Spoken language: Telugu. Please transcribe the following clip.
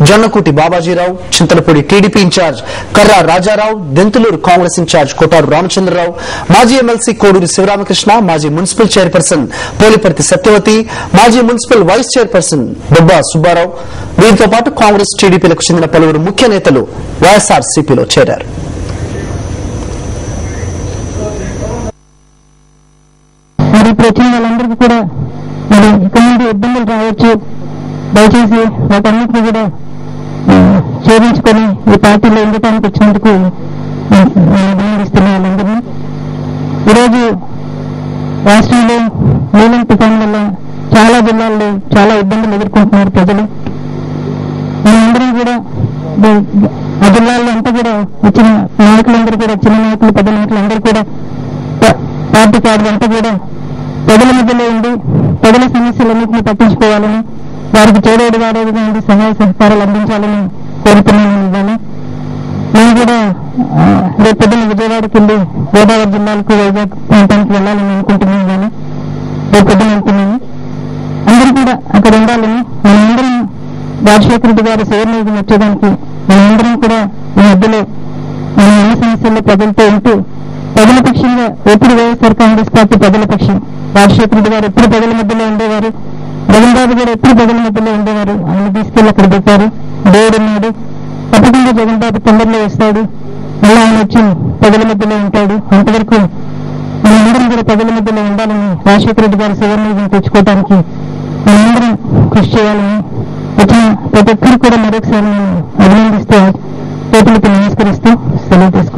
జొన్నకూటి బాబాజీరావు, చింతలపూడి టీడీపీ ఇన్ఛార్జ్ కర్రా రాజారావు, దెంతులూరు కాంగ్రెస్ ఇన్ఛార్జ్ కొటారు రామచంద్రరావు, మాజీ ఎమ్మెల్సీ కోడూరి శివరామకృష్ణ, మాజీ మున్సిపల్ చైర్పర్సన్ పోలిపర్తి సత్యవతి, మాజీ municipal vice chairperson Bobba Subbarao, వీరితో పాటు కాంగ్రెస్ టీడీపీలకు చెందిన పలువురు ముఖ్య నేతలు వైఎస్ఆర్సీపీలో చేరారు. వచ్చిన వాళ్ళందరికీ కూడా మరి ఇక్కడ నుండి ఇబ్బందులు రావచ్చు, దయచేసి వాటన్నిటిని కూడా ఛేదించుకొని ఈ పార్టీలో ఉండటానికి వచ్చినందుకు అభినందిస్తున్న వాళ్ళందరినీ. ఈరోజు రాష్ట్రంలో నీలం తుఫాన్ వల్ల చాలా జిల్లాల్లో చాలా ఇబ్బందులు ఎదుర్కొంటున్నారు ప్రజలు. మేమందరం కూడా ఆ జిల్లాల్లో అంతా కూడా వచ్చిన నాయకులందరూ కూడా, చిన్న నాయకులు పెద్ద నాయకులు అందరూ కూడా పార్టీ కార్డు అంతా కూడా ప్రజల మధ్యలో ఉండి ప్రజల సమస్యలన్నింటినీ పట్టించుకోవాలని, వారికి చేదోడు వాడేదిగా ఉండి సహాయ సహకారాలు అందించాలని కోరుతున్నాను. ఇవాళ మేము కూడా రేపు పొద్దున్న విజయవాడకి వెళ్ళి గోదావరి జిల్లాలకు వైజాగ్ ప్రాంతానికి వెళ్ళాలని అనుకుంటున్నాం. ఇవాళ రేపు పొద్దున అనుకున్నాము. అందరూ కూడా అక్కడ ఉండాలని, మనందరం రాజశేఖర రెడ్డి గారి శివనిధి వచ్చేదానికి మనందరం కూడా ఈ మధ్యలో మన అన్ని సమస్యల్లో ప్రజలతో ఉంటూ ప్రజల పక్షంగా ఎప్పుడు వైఎస్ఆర్ కాంగ్రెస్ పార్టీ ప్రజల పక్షం. రాజశేఖర రెడ్డి గారు ఎప్పుడు ప్రజల మధ్యలో ఉండేవారు, జగన్ బాబు గారు ఎప్పుడు ప్రజల మధ్యలో ఉండేవారు. ఆయన తీసుకెళ్లి అక్కడ పెట్టారు. దేవుడున్నాడు, తప్పకుండా జగన్ బాబు తొందరలో వస్తాడు, మళ్ళీ ఆయన వచ్చి ప్రజల మధ్యలో ఉంటాడు. అంతవరకు మనందరం కూడా ప్రజల మధ్యలో ఉండాలని, రాజశేఖర రెడ్డి గారి సువర్ణయుగం తెచ్చుకోవడానికి మనందరం కృషి చేయాలని వచ్చిన ప్రతి ఒక్కరు కూడా మరొకసారి నేను అభినందిస్తూ చేతులకి నమస్కరిస్తూ సెలవు తీసుకుంటాను.